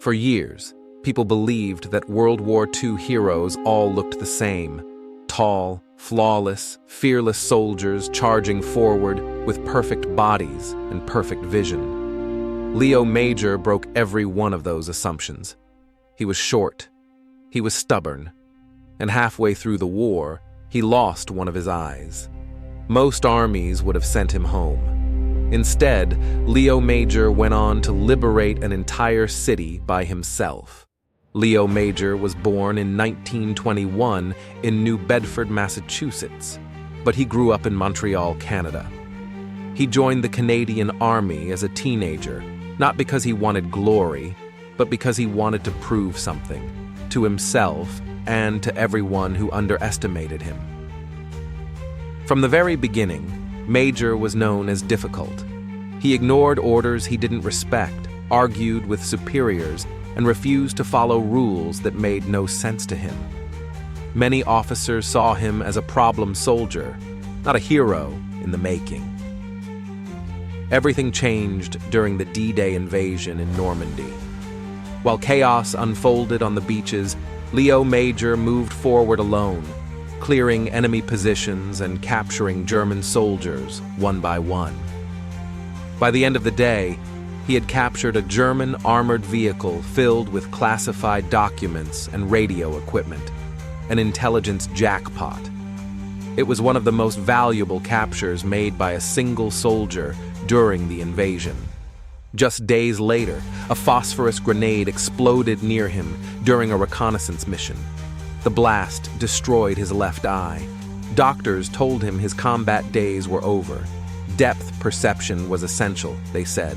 For years, people believed that World War II heroes all looked the same: tall, flawless, fearless soldiers charging forward with perfect bodies and perfect vision. Leo Major broke every one of those assumptions. He was short, he was stubborn, and halfway through the war, he lost one of his eyes. Most armies would have sent him home. Instead, Leo Major went on to liberate an entire city by himself. Leo Major was born in 1921 in New Bedford, Massachusetts, but he grew up in Montreal, Canada. He joined the Canadian Army as a teenager, not because he wanted glory, but because he wanted to prove something, to himself and to everyone who underestimated him. From the very beginning, Major was known as difficult. He ignored orders he didn't respect, argued with superiors, and refused to follow rules that made no sense to him. Many officers saw him as a problem soldier, not a hero in the making. Everything changed during the D-Day invasion in Normandy. While chaos unfolded on the beaches, Leo Major moved forward alone, clearing enemy positions and capturing German soldiers one by one. By the end of the day, he had captured a German armored vehicle filled with classified documents and radio equipment, an intelligence jackpot. It was one of the most valuable captures made by a single soldier during the invasion. Just days later, a phosphorus grenade exploded near him during a reconnaissance mission. The blast destroyed his left eye. Doctors told him his combat days were over. Depth perception was essential, they said.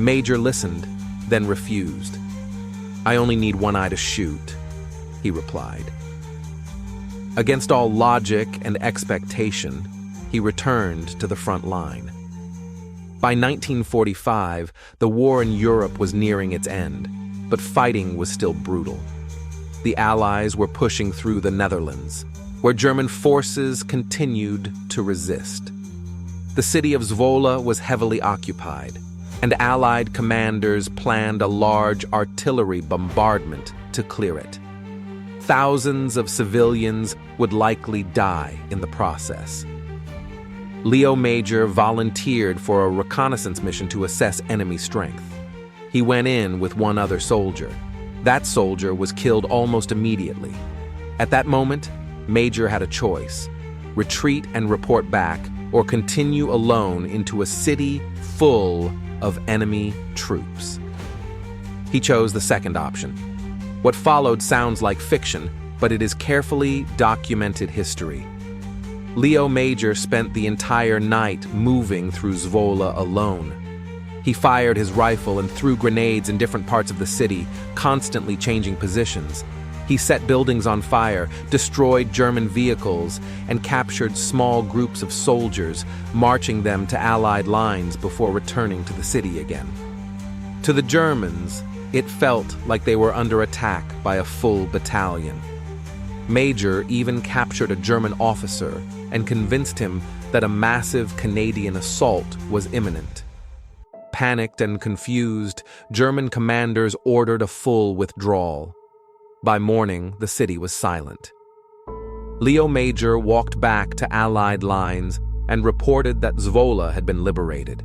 Major listened, then refused. "I only need one eye to shoot," he replied. Against all logic and expectation, he returned to the front line. By 1945, the war in Europe was nearing its end, but fighting was still brutal. The Allies were pushing through the Netherlands, where German forces continued to resist. The city of Zwolle was heavily occupied, and Allied commanders planned a large artillery bombardment to clear it. Thousands of civilians would likely die in the process. Leo Major volunteered for a reconnaissance mission to assess enemy strength. He went in with one other soldier. That soldier was killed almost immediately. At that moment, Major had a choice: retreat and report back, or continue alone into a city full of enemy troops. He chose the second option. What followed sounds like fiction, but it is carefully documented history. Leo Major spent the entire night moving through Zwolle alone. He fired his rifle and threw grenades in different parts of the city, constantly changing positions. He set buildings on fire, destroyed German vehicles, and captured small groups of soldiers, marching them to Allied lines before returning to the city again. To the Germans, it felt like they were under attack by a full battalion. Major even captured a German officer and convinced him that a massive Canadian assault was imminent. Panicked and confused, German commanders ordered a full withdrawal. By morning, the city was silent. Leo Major walked back to Allied lines and reported that Zwolle had been liberated.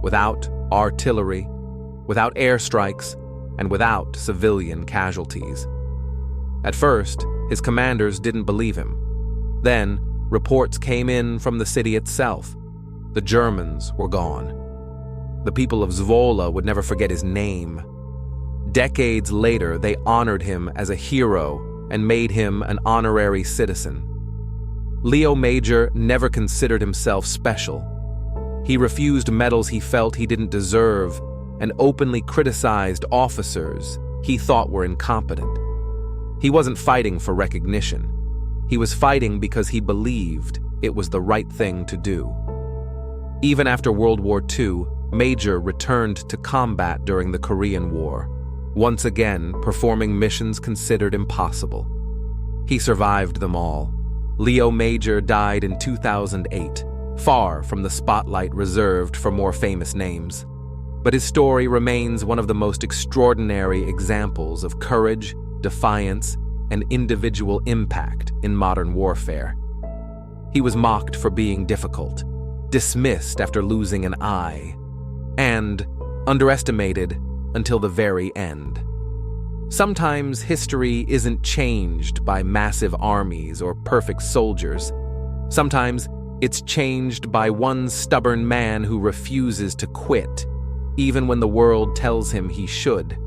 Without artillery, without airstrikes, and without civilian casualties. At first, his commanders didn't believe him. Then, reports came in from the city itself. The Germans were gone. The people of Zwolle would never forget his name. Decades later, they honored him as a hero and made him an honorary citizen. Leo Major never considered himself special. He refused medals he felt he didn't deserve and openly criticized officers he thought were incompetent. He wasn't fighting for recognition. He was fighting because he believed it was the right thing to do. Even after World War II, Major returned to combat during the Korean War, once again performing missions considered impossible. He survived them all. Leo Major died in 2008, far from the spotlight reserved for more famous names. But his story remains one of the most extraordinary examples of courage, defiance, and individual impact in modern warfare. He was mocked for being difficult, dismissed after losing an eye, and underestimated until the very end. Sometimes history isn't changed by massive armies or perfect soldiers. Sometimes it's changed by one stubborn man who refuses to quit, even when the world tells him he should.